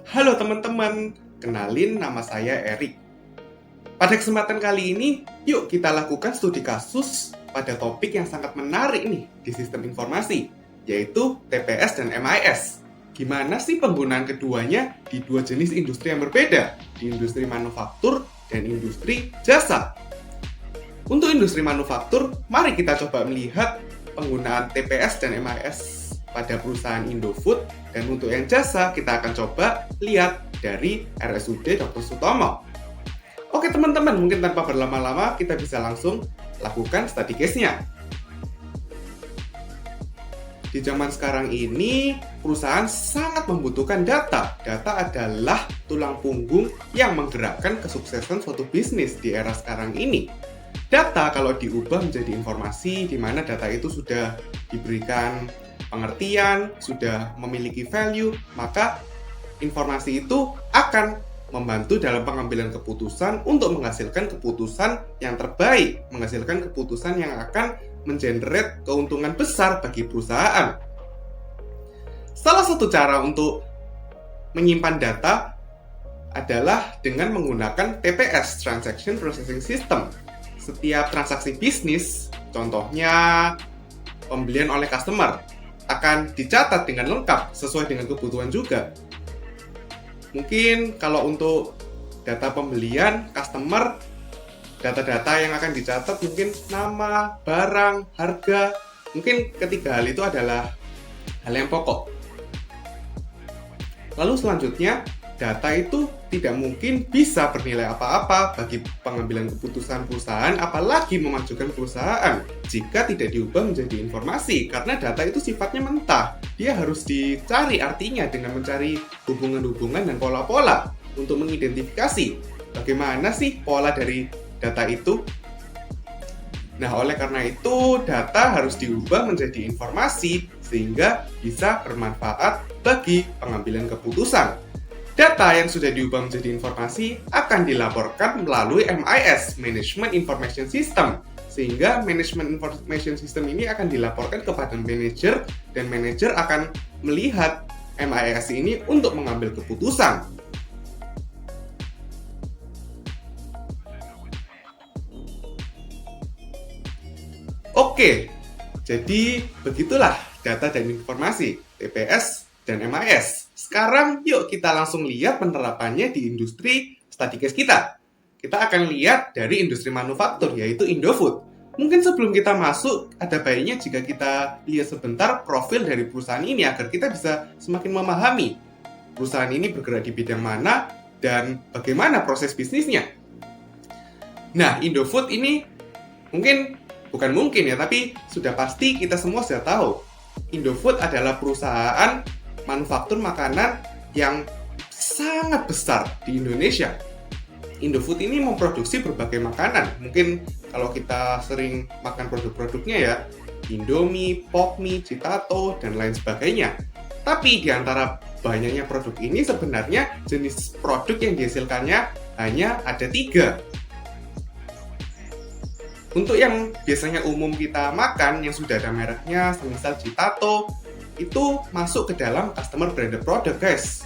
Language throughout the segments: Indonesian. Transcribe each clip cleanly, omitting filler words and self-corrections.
Halo teman-teman, kenalin nama saya Erik. Pada kesempatan kali ini, yuk kita lakukan studi kasus pada topik yang sangat menarik nih di sistem informasi, yaitu TPS dan MIS. Gimana sih penggunaan keduanya di dua jenis industri yang berbeda, di industri manufaktur dan industri jasa? Untuk industri manufaktur, mari kita coba melihat penggunaan TPS dan MIS pada perusahaan Indofood, dan untuk yang jasa kita akan coba lihat dari RSUD Dr. Sutomo. Oke teman-teman, mungkin tanpa berlama-lama kita bisa langsung lakukan study case-nya. Di zaman sekarang ini, perusahaan sangat membutuhkan data. Data adalah tulang punggung yang menggerakkan kesuksesan suatu bisnis di era sekarang ini. Data kalau diubah menjadi informasi di mana data itu sudah diberikan pengertian, sudah memiliki value, maka informasi itu akan membantu dalam pengambilan keputusan untuk menghasilkan keputusan yang terbaik, menghasilkan keputusan yang akan mengenerate keuntungan besar bagi perusahaan. Salah satu cara untuk menyimpan data adalah dengan menggunakan TPS, Transaction Processing System. Setiap transaksi bisnis, contohnya pembelian oleh customer, akan dicatat dengan lengkap sesuai dengan kebutuhan juga. Mungkin kalau untuk data pembelian customer, data-data yang akan dicatat mungkin nama, barang, harga. Mungkin ketiga hal itu adalah hal yang pokok. Lalu selanjutnya, data itu tidak mungkin bisa bernilai apa-apa bagi pengambilan keputusan perusahaan, apalagi memajukan perusahaan jika tidak diubah menjadi informasi, karena data itu sifatnya mentah. Dia harus dicari artinya dengan mencari hubungan-hubungan dan pola-pola untuk mengidentifikasi bagaimana sih pola dari data itu. Nah, oleh karena itu, data harus diubah menjadi informasi sehingga bisa bermanfaat bagi pengambilan keputusan. Data yang sudah diubah menjadi informasi akan dilaporkan melalui MIS, Management Information System. Sehingga Management Information System ini akan dilaporkan kepada manajer, dan manajer akan melihat MIS ini untuk mengambil keputusan. Oke, jadi begitulah data dan informasi, TPS dan MIS. Sekarang yuk kita langsung lihat penerapannya di industri study case kita. Kita akan lihat dari industri manufaktur, yaitu Indofood. Mungkin sebelum kita masuk, ada baiknya jika kita lihat sebentar profil dari perusahaan ini agar kita bisa semakin memahami perusahaan ini bergerak di bidang mana dan bagaimana proses bisnisnya. Nah, Indofood ini bukan mungkin ya, tapi sudah pasti kita semua sudah tahu. Indofood adalah perusahaan manufaktur makanan yang sangat besar di Indonesia. Indofood ini memproduksi berbagai makanan. Mungkin kalau kita sering makan produk-produknya ya, Indomie, Popmie, Citato, dan lain sebagainya. Tapi di antara banyaknya produk ini sebenarnya jenis produk yang dihasilkannya hanya ada 3. Untuk yang biasanya umum kita makan, yang sudah ada mereknya, semisal Citato, itu masuk ke dalam customer branded product, guys.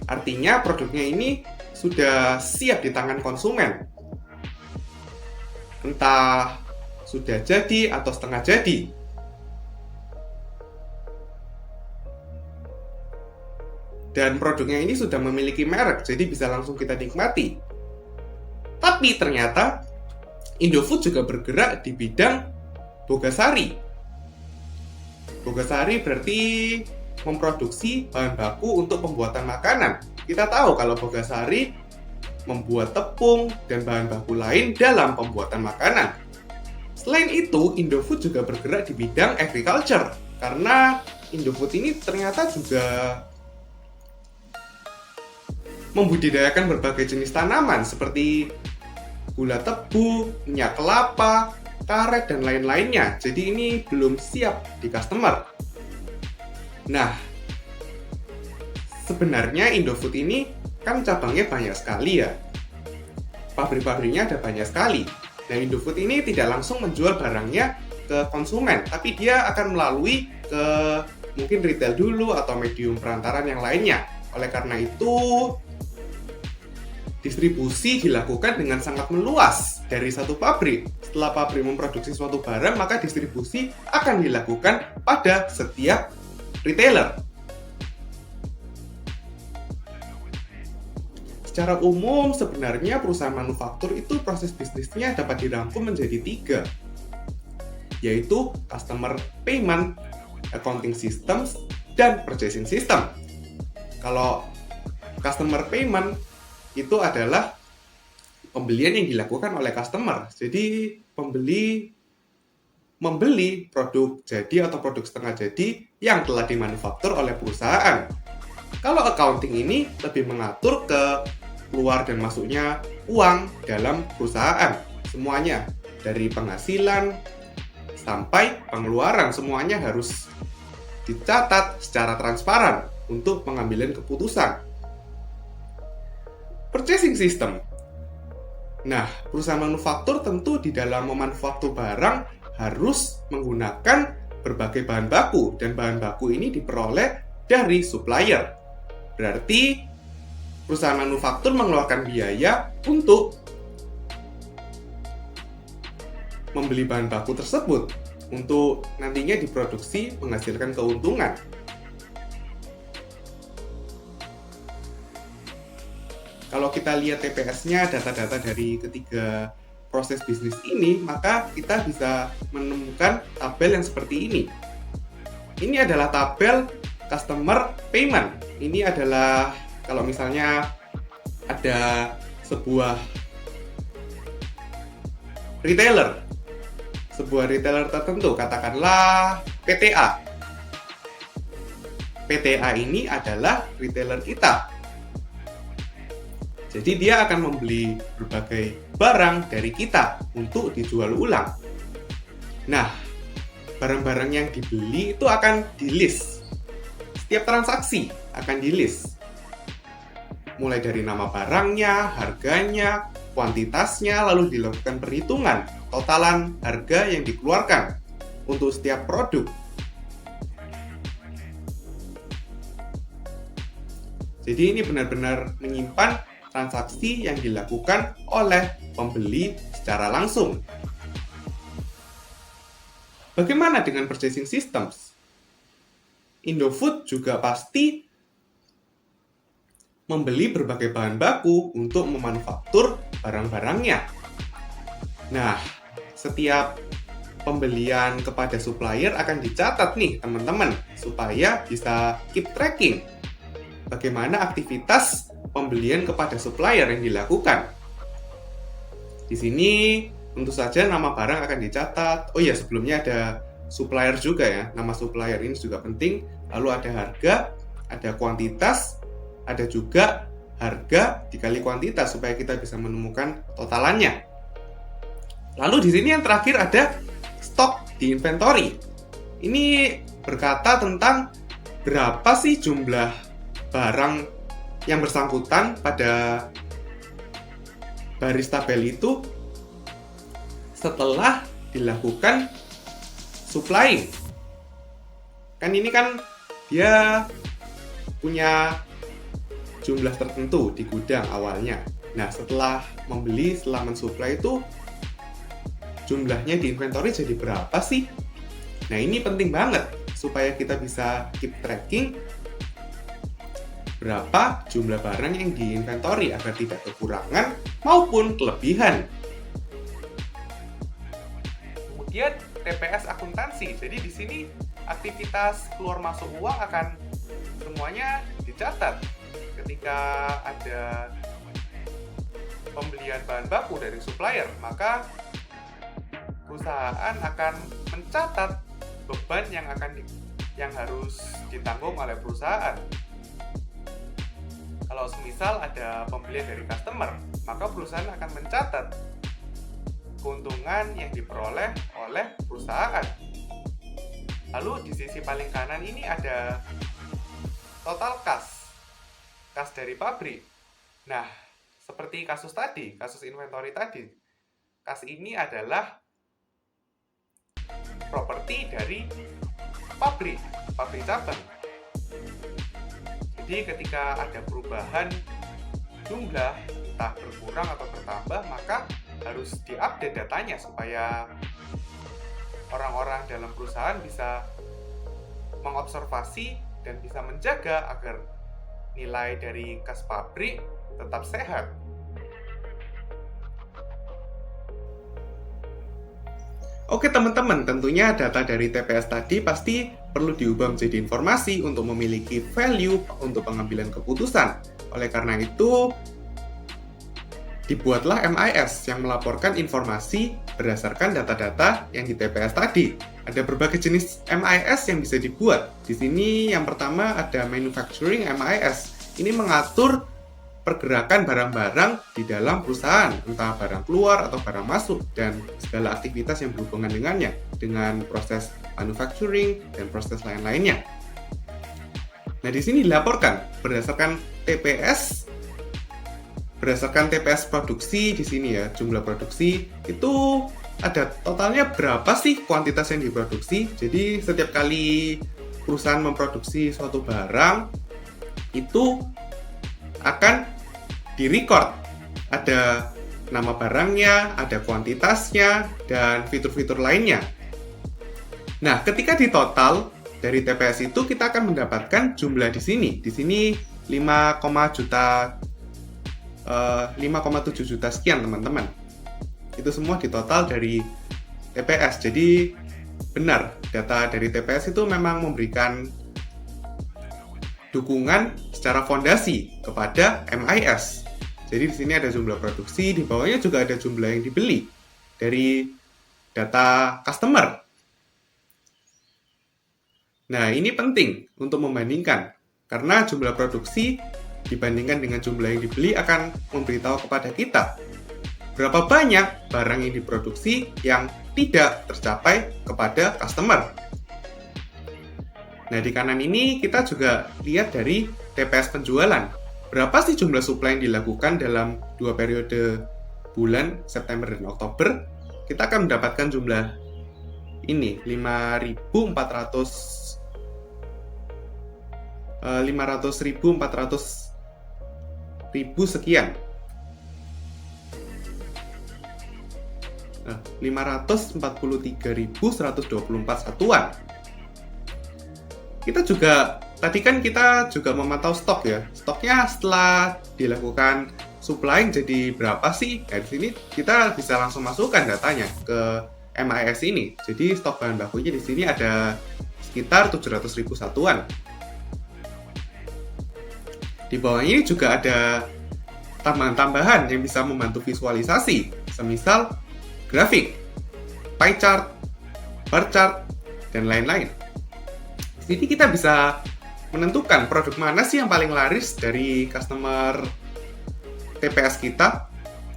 Artinya produknya ini sudah siap di tangan konsumen. Entah sudah jadi atau setengah jadi. Dan produknya ini sudah memiliki merek, jadi bisa langsung kita nikmati. Tapi ternyata Indofood juga bergerak di bidang bogasari. Bogasari berarti memproduksi bahan baku untuk pembuatan makanan. Kita tahu kalau bogasari membuat tepung dan bahan baku lain dalam pembuatan makanan. Selain itu, Indofood juga bergerak di bidang agriculture, karena Indofood ini ternyata juga membudidayakan berbagai jenis tanaman seperti gula tebu, minyak kelapa, karet, dan lain-lainnya. Jadi ini belum siap di customer. Nah, sebenarnya Indofood ini kan cabangnya banyak sekali ya. Pabrik-pabriknya ada banyak sekali. Nah, Indofood ini tidak langsung menjual barangnya ke konsumen, tapi dia akan melalui ke mungkin retail dulu atau medium perantaran yang lainnya. Oleh karena itu, distribusi dilakukan dengan sangat meluas dari satu pabrik. Setelah pabrik memproduksi suatu barang, maka distribusi akan dilakukan pada setiap retailer. Secara umum, sebenarnya perusahaan manufaktur itu proses bisnisnya dapat dirangkum menjadi 3, yaitu customer payment, accounting systems, dan purchasing system. Kalau customer payment itu adalah pembelian yang dilakukan oleh customer. Jadi pembeli membeli produk jadi atau produk setengah jadi yang telah dimanufaktur oleh perusahaan. Kalau accounting ini lebih mengatur ke keluar dan masuknya uang dalam perusahaan. Semuanya, dari penghasilan sampai pengeluaran, semuanya harus dicatat secara transparan untuk pengambilan keputusan. Purchasing system. Nah, perusahaan manufaktur tentu di dalam memanufaktur barang harus menggunakan berbagai bahan baku, dan bahan baku ini diperoleh dari supplier. Berarti perusahaan manufaktur mengeluarkan biaya untuk membeli bahan baku tersebut untuk nantinya diproduksi menghasilkan keuntungan. Kalau kita lihat TPS-nya, data-data dari ketiga proses bisnis ini, maka kita bisa menemukan tabel yang seperti ini. Ini adalah tabel customer payment. Ini adalah kalau misalnya ada sebuah retailer tertentu, katakanlah PTA. PTA ini adalah retailer kita. Jadi dia akan membeli berbagai barang dari kita untuk dijual ulang. Nah, barang-barang yang dibeli itu akan di-list. Setiap transaksi akan di-list. Mulai dari nama barangnya, harganya, kuantitasnya, lalu dilakukan perhitungan totalan harga yang dikeluarkan untuk setiap produk. Jadi ini benar-benar menyimpan transaksi yang dilakukan oleh pembeli secara langsung. Bagaimana dengan purchasing systems? Indofood juga pasti membeli berbagai bahan baku untuk memanufaktur barang-barangnya. Nah, setiap pembelian kepada supplier akan dicatat nih teman-teman, supaya bisa keep tracking bagaimana aktivitas pembelian kepada supplier yang dilakukan. Di sini tentu saja nama barang akan dicatat. Oh iya, sebelumnya ada supplier juga ya. Nama supplier ini juga penting. Lalu ada harga, ada kuantitas, ada juga harga dikali kuantitas supaya kita bisa menemukan totalannya. Lalu di sini yang terakhir ada stok di inventory. Ini berkata tentang berapa sih jumlah barang yang bersangkutan pada baris tabel itu setelah dilakukan supplying. Kan ini kan dia punya jumlah tertentu di gudang awalnya. Nah, setelah membeli, setelah mensuplai itu jumlahnya di inventory jadi berapa sih? Nah, ini penting banget supaya kita bisa keep tracking berapa jumlah barang yang di inventory agar tidak kekurangan maupun kelebihan. Kemudian TPS akuntansi. Jadi di sini aktivitas keluar masuk uang akan semuanya dicatat. Ketika ada pembelian bahan baku dari supplier, maka perusahaan akan mencatat beban yang harus ditanggung oleh perusahaan. Kalau semisal ada pembelian dari customer, maka perusahaan akan mencatat keuntungan yang diperoleh oleh perusahaan. Lalu di sisi paling kanan ini ada total kas dari pabrik. Nah, seperti kasus inventory tadi, kas ini adalah properti dari pabrik cabang. Jadi ketika ada perubahan jumlah, entah berkurang atau bertambah, maka harus diupdate datanya supaya orang-orang dalam perusahaan bisa mengobservasi dan bisa menjaga agar nilai dari kas pabrik tetap sehat. Oke teman-teman, tentunya data dari TPS tadi pasti perlu diubah menjadi informasi untuk memiliki value untuk pengambilan keputusan. Oleh karena itu, dibuatlah MIS yang melaporkan informasi berdasarkan data-data yang di TPS tadi. Ada berbagai jenis MIS yang bisa dibuat. Di sini yang pertama ada Manufacturing MIS. Ini mengatur pergerakan barang-barang di dalam perusahaan, entah barang keluar atau barang masuk, dan segala aktivitas yang berhubungan dengannya, dengan proses manufacturing dan proses lain-lainnya. Nah, di sini dilaporkan berdasarkan TPS produksi di sini ya, jumlah produksi itu ada totalnya berapa sih kuantitas yang diproduksi. Jadi setiap kali perusahaan memproduksi suatu barang itu akan di-record. Ada nama barangnya, ada kuantitasnya, dan fitur-fitur lainnya. Nah, ketika ditotal dari TPS itu kita akan mendapatkan jumlah di sini. Di sini 5,7 juta sekian, teman-teman. Itu semua ditotal dari TPS. Jadi benar, data dari TPS itu memang memberikan dukungan secara fondasi kepada MIS. Jadi di sini ada jumlah produksi, di bawahnya juga ada jumlah yang dibeli dari data customer. Nah, ini penting untuk membandingkan, karena jumlah produksi dibandingkan dengan jumlah yang dibeli akan memberitahu kepada kita berapa banyak barang yang diproduksi yang tidak tercapai kepada customer. Nah, di kanan ini kita juga lihat dari TPS penjualan. Berapa sih jumlah supply yang dilakukan dalam 2 periode bulan September dan Oktober? Kita akan mendapatkan jumlah ini 500.400 sekian. 543.124 satuan. Kita juga tadi kan kita juga memantau stok ya. Stoknya setelah dilakukan supplying jadi berapa sih? Nah, di sini kita bisa langsung masukkan datanya ke MIS ini. Jadi stok bahan bakunya di sini ada sekitar 700.000 satuan. Di bawah ini juga ada tambahan-tambahan yang bisa membantu visualisasi, semisal grafik, pie chart, bar chart, dan lain-lain. Di sini kita bisa menentukan produk mana sih yang paling laris dari customer TPS kita.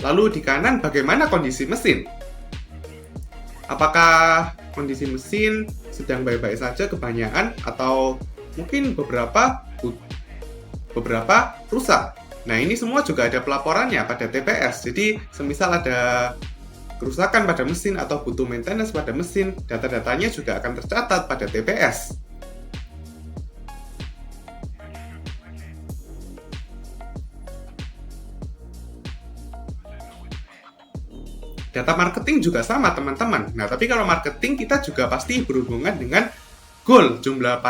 Lalu di kanan bagaimana kondisi mesin. Apakah kondisi mesin sedang baik-baik saja kebanyakan atau mungkin beberapa rusak. Nah, ini semua juga ada pelaporannya pada TPS. Jadi, semisal ada kerusakan pada mesin atau butuh maintenance pada mesin, data-datanya juga akan tercatat pada TPS. Data marketing juga sama, teman-teman. Nah, tapi kalau marketing kita juga pasti berhubungan dengan goal jumlah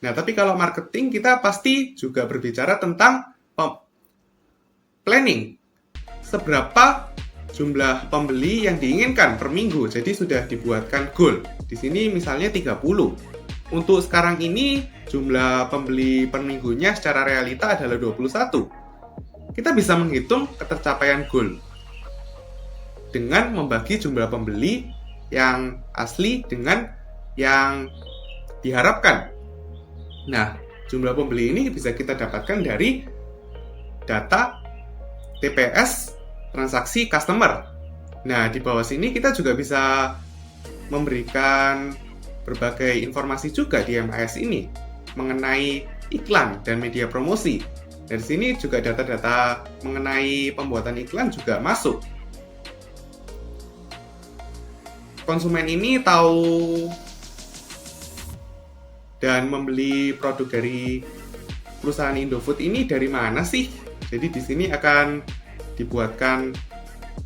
Nah, tapi kalau marketing kita pasti juga berbicara tentang planning. Seberapa jumlah pembeli yang diinginkan per minggu. Jadi sudah dibuatkan goal. Di sini misalnya 30. Untuk sekarang ini jumlah pembeli per minggunya secara realita adalah 21. Kita bisa menghitung ketercapaian goal dengan membagi jumlah pembeli yang asli dengan yang diharapkan. Nah, jumlah pembeli ini bisa kita dapatkan dari data TPS transaksi customer. Nah, di bawah sini kita juga bisa memberikan berbagai informasi juga di MIS ini mengenai iklan dan media promosi. Dari sini juga data-data mengenai pembuatan iklan juga masuk. Konsumen ini tahu dan membeli produk dari perusahaan Indofood ini dari mana sih? Jadi di sini akan dibuatkan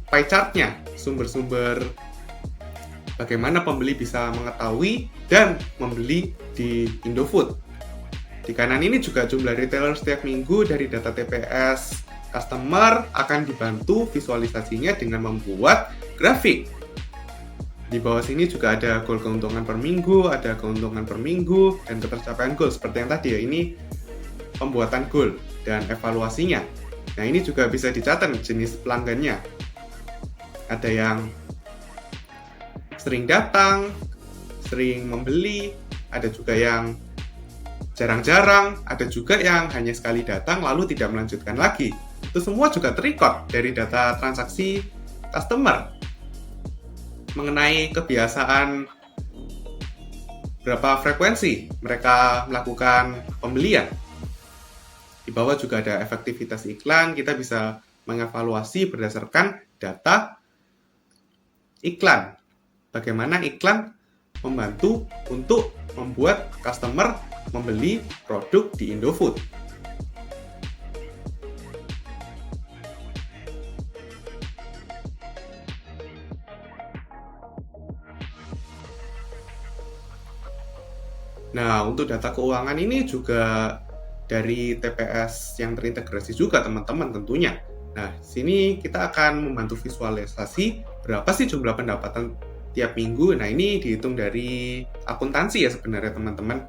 pie chart-nya, sumber-sumber bagaimana pembeli bisa mengetahui dan membeli di Indofood. Di kanan ini juga jumlah retailer setiap minggu dari data TPS customer akan dibantu visualisasinya dengan membuat grafik. Di bawah sini juga ada goal keuntungan per minggu, ada keuntungan per minggu, dan ketercapaian goal. Seperti yang tadi ya, ini pembuatan goal dan evaluasinya. Nah, ini juga bisa dicatat jenis pelanggannya. Ada yang sering datang, sering membeli, ada juga yang jarang-jarang, ada juga yang hanya sekali datang lalu tidak melanjutkan lagi. Itu semua juga terrecord dari data transaksi customer mengenai kebiasaan berapa frekuensi mereka melakukan pembelian. Di bawah juga ada efektivitas iklan, kita bisa mengevaluasi berdasarkan data iklan. Bagaimana iklan membantu untuk membuat customer membeli produk di Indofood. Nah, untuk data keuangan ini juga dari TPS yang terintegrasi juga teman-teman tentunya. Nah, sini kita akan membantu visualisasi berapa sih jumlah pendapatan tiap minggu. Nah, ini dihitung dari akuntansi ya sebenarnya teman-teman.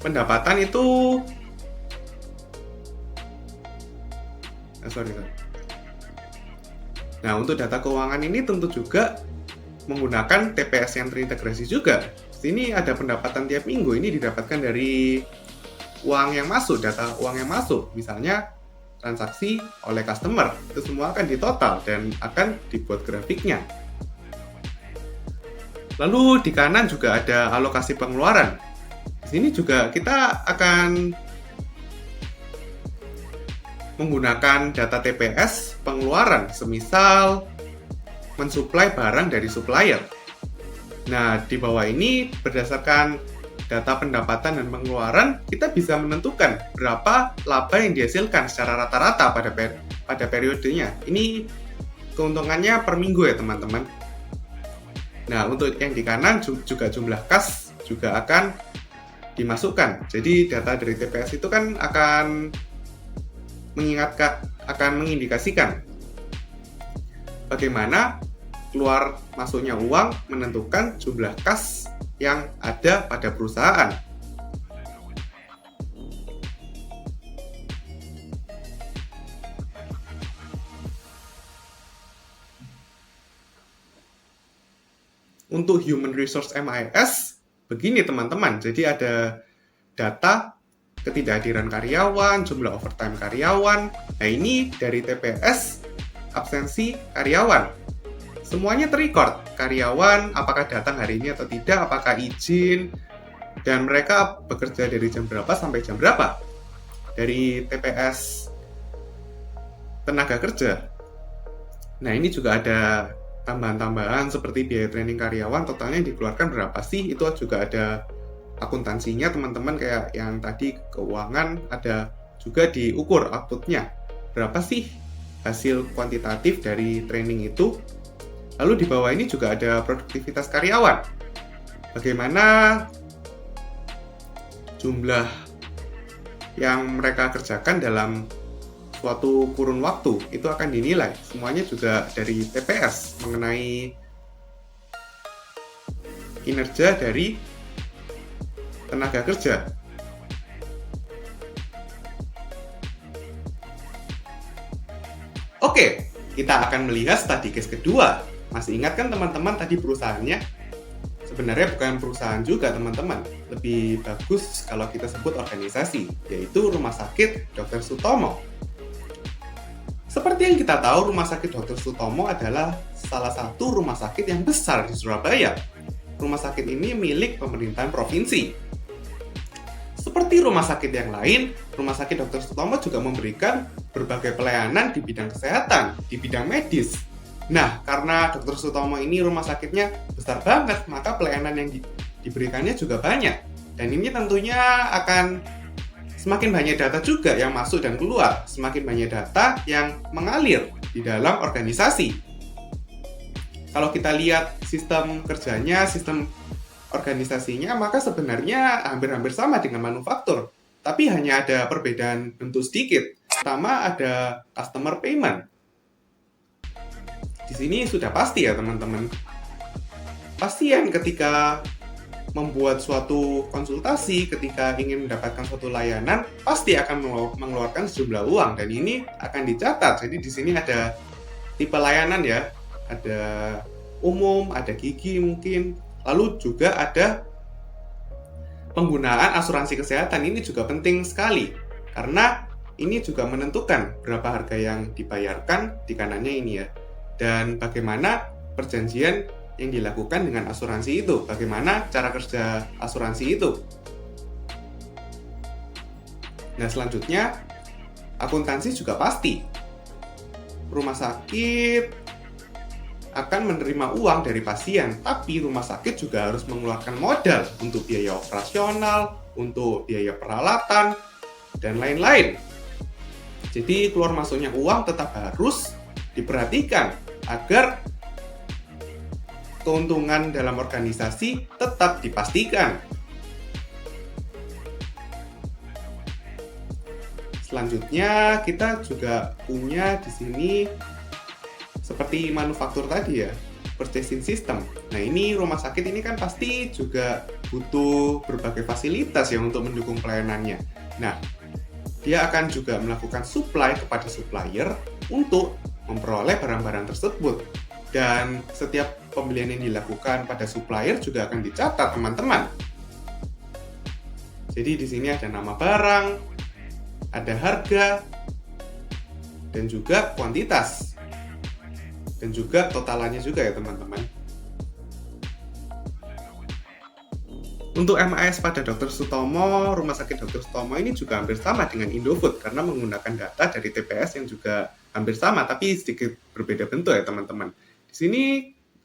Pendapatan itu Nah, untuk data keuangan ini tentu juga menggunakan TPS yang terintegrasi juga. Sini ada pendapatan tiap minggu, ini didapatkan dari uang yang masuk, data uang yang masuk. Misalnya transaksi oleh customer, itu semua akan ditotal dan akan dibuat grafiknya. Lalu di kanan juga ada alokasi pengeluaran. Di sini juga kita akan menggunakan data TPS pengeluaran, semisal mensuplai barang dari supplier. Nah, di bawah ini berdasarkan data pendapatan dan pengeluaran, kita bisa menentukan berapa laba yang dihasilkan secara rata-rata pada periodenya. Ini keuntungannya per minggu ya teman-teman. Nah, untuk yang di kanan juga jumlah kas juga akan dimasukkan. Jadi data dari TPS itu kan akan mengindikasikan bagaimana keluar masuknya uang menentukan jumlah kas yang ada pada perusahaan. Untuk Human Resource MIS, begini teman-teman. Jadi ada data ketidakhadiran karyawan, jumlah overtime karyawan. Nah, ini dari TPS absensi karyawan. Semuanya terrecord, karyawan apakah datang hari ini atau tidak, apakah izin, dan mereka bekerja dari jam berapa sampai jam berapa. Dari TPS tenaga kerja. Nah, ini juga ada tambahan-tambahan seperti biaya training karyawan, totalnya yang dikeluarkan berapa sih, itu juga ada akuntansinya teman-teman, kayak yang tadi keuangan, ada juga diukur outputnya, berapa sih hasil kuantitatif dari training itu. Lalu di bawah ini juga ada produktivitas karyawan. Bagaimana jumlah yang mereka kerjakan dalam suatu kurun waktu, itu akan dinilai. Semuanya juga dari TPS mengenai kinerja dari tenaga kerja. Oke, kita akan melihat study case kedua. Masih ingat kan teman-teman tadi perusahaannya? Sebenarnya bukan perusahaan juga teman-teman. Lebih bagus kalau kita sebut organisasi, yaitu Rumah Sakit Dr. Sutomo. Seperti yang kita tahu, Rumah Sakit Dr. Sutomo adalah salah satu rumah sakit yang besar di Surabaya. Rumah sakit ini milik pemerintahan provinsi. Seperti rumah sakit yang lain, Rumah Sakit Dr. Sutomo juga memberikan berbagai pelayanan di bidang kesehatan, di bidang medis. Nah, karena Dr. Sutomo ini rumah sakitnya besar banget, maka pelayanan yang diberikannya juga banyak. Dan ini tentunya akan semakin banyak data juga yang masuk dan keluar, semakin banyak data yang mengalir di dalam organisasi. Kalau kita lihat sistem kerjanya, sistem organisasinya, maka sebenarnya hampir-hampir sama dengan manufaktur. Tapi hanya ada perbedaan bentuk sedikit. Pertama ada customer payment. Di sini sudah pasti ya teman-teman. Pasien ketika membuat suatu konsultasi, ketika ingin mendapatkan suatu layanan, pasti akan mengeluarkan sejumlah uang dan ini akan dicatat. Jadi di sini ada tipe layanan ya, ada umum, ada gigi mungkin, lalu juga ada penggunaan asuransi kesehatan. Ini juga penting sekali karena ini juga menentukan berapa harga yang dibayarkan di kanannya ini ya, dan bagaimana perjanjian yang dilakukan dengan asuransi itu, bagaimana cara kerja asuransi itu. Nah selanjutnya akuntansi juga pasti. Rumah sakit akan menerima uang dari pasien, tapi rumah sakit juga harus mengeluarkan modal untuk biaya operasional, untuk biaya peralatan, dan lain-lain. Jadi keluar masuknya uang tetap harus diperhatikan agar keuntungan dalam organisasi tetap dipastikan. Selanjutnya kita juga punya di sini seperti manufaktur tadi ya, purchasing system. Nah ini rumah sakit ini kan pasti juga butuh berbagai fasilitas ya untuk mendukung pelayanannya. Nah dia akan juga melakukan supply kepada supplier untuk memperoleh barang-barang tersebut. Dan setiap pembelian yang dilakukan pada supplier juga akan dicatat teman-teman. Jadi di sini ada nama barang, ada harga, dan juga kuantitas, dan juga totalannya juga ya teman-teman. Untuk MAS pada Dr. Sutomo, Rumah Sakit Dr. Sutomo ini juga hampir sama dengan Indofood karena menggunakan data dari TPS yang juga hampir sama, tapi sedikit berbeda bentuk ya teman-teman. Di sini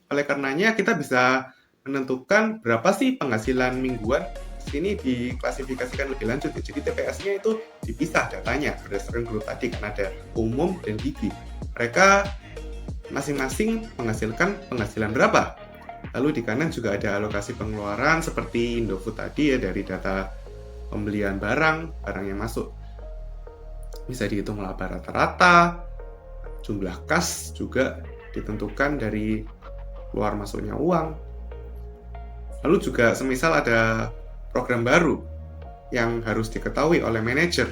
oleh karenanya kita bisa menentukan berapa sih penghasilan mingguan. Di sini diklasifikasikan lebih lanjut ya. Jadi TPS-nya itu dipisah datanya berdasarkan grup tadi kan ada umum dan gigi. Mereka masing-masing menghasilkan penghasilan berapa. Lalu di kanan juga ada alokasi pengeluaran seperti Indofood tadi ya, dari data pembelian barang yang masuk. Bisa dihitung laba rata-rata, jumlah kas juga ditentukan dari keluar masuknya uang. Lalu juga semisal ada program baru yang harus diketahui oleh manajer,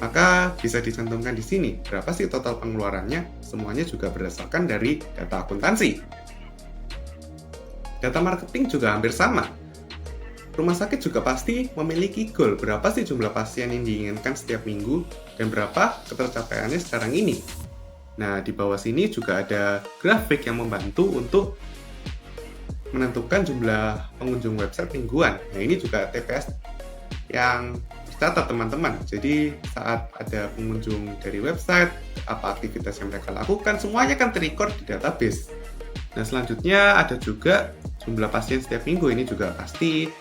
maka bisa dicantumkan di sini berapa sih total pengeluarannya. Semuanya juga berdasarkan dari data akuntansi. Data marketing juga hampir sama. Rumah sakit juga pasti memiliki goal berapa sih jumlah pasien yang diinginkan setiap minggu dan berapa ketercapaiannya sekarang ini. Nah, di bawah sini juga ada grafik yang membantu untuk menentukan jumlah pengunjung website mingguan. Nah, ini juga TPS yang tercatat teman-teman. Jadi, saat ada pengunjung dari website, apa aktivitas yang mereka lakukan, semuanya kan terrecord di database. Nah, selanjutnya ada juga jumlah pasien setiap minggu, ini juga pasti.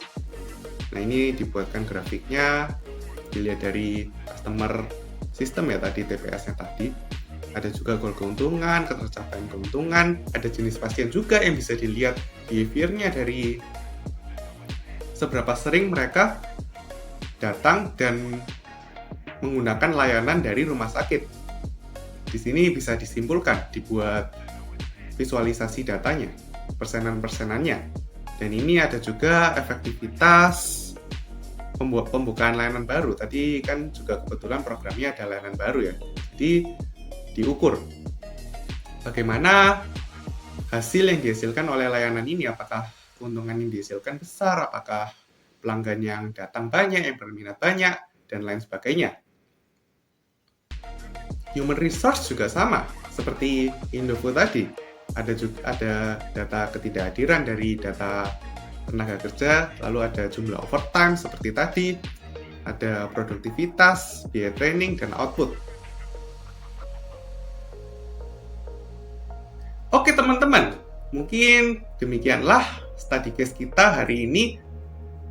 Nah, ini dibuatkan grafiknya, dilihat dari customer system ya tadi, TPS-nya tadi. Ada juga goal keuntungan, ketercapaian keuntungan, ada jenis pasien juga yang bisa dilihat behavior-nya dari seberapa sering mereka datang dan menggunakan layanan dari rumah sakit. Di sini bisa disimpulkan, dibuat visualisasi datanya, persenan-persenannya. Dan ini ada juga efektivitas pembukaan layanan baru. Tadi kan juga kebetulan programnya ada layanan baru ya. Jadi diukur bagaimana hasil yang dihasilkan oleh layanan ini, apakah keuntungan yang dihasilkan besar, apakah pelanggan yang datang banyak, yang berminat banyak, dan lain sebagainya. Human resource juga sama, seperti Indofood tadi. Ada data ketidakhadiran dari data tenaga kerja, lalu ada jumlah overtime seperti tadi, ada produktivitas, biaya training, dan output. Oke teman-teman, mungkin demikianlah study case kita hari ini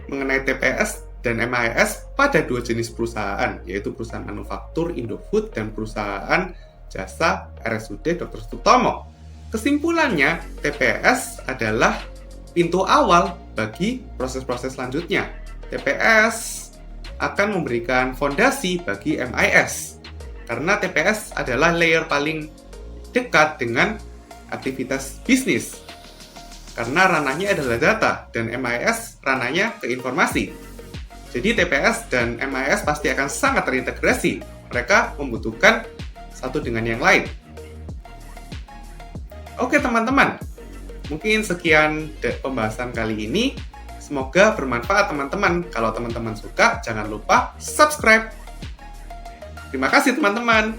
mengenai TPS dan MIS pada dua jenis perusahaan, yaitu perusahaan manufaktur Indofood dan perusahaan jasa RSUD Dr. Sutomo. Kesimpulannya, TPS adalah pintu awal bagi proses-proses selanjutnya. TPS akan memberikan fondasi bagi MIS, karena TPS adalah layer paling dekat dengan aktivitas bisnis, karena ranahnya adalah data, dan MIS ranahnya ke informasi. Jadi TPS dan MIS pasti akan sangat terintegrasi. Mereka membutuhkan satu dengan yang lain. Oke teman-teman, mungkin sekian pembahasan kali ini. Semoga bermanfaat teman-teman. Kalau teman-teman suka, jangan lupa subscribe. Terima kasih teman-teman.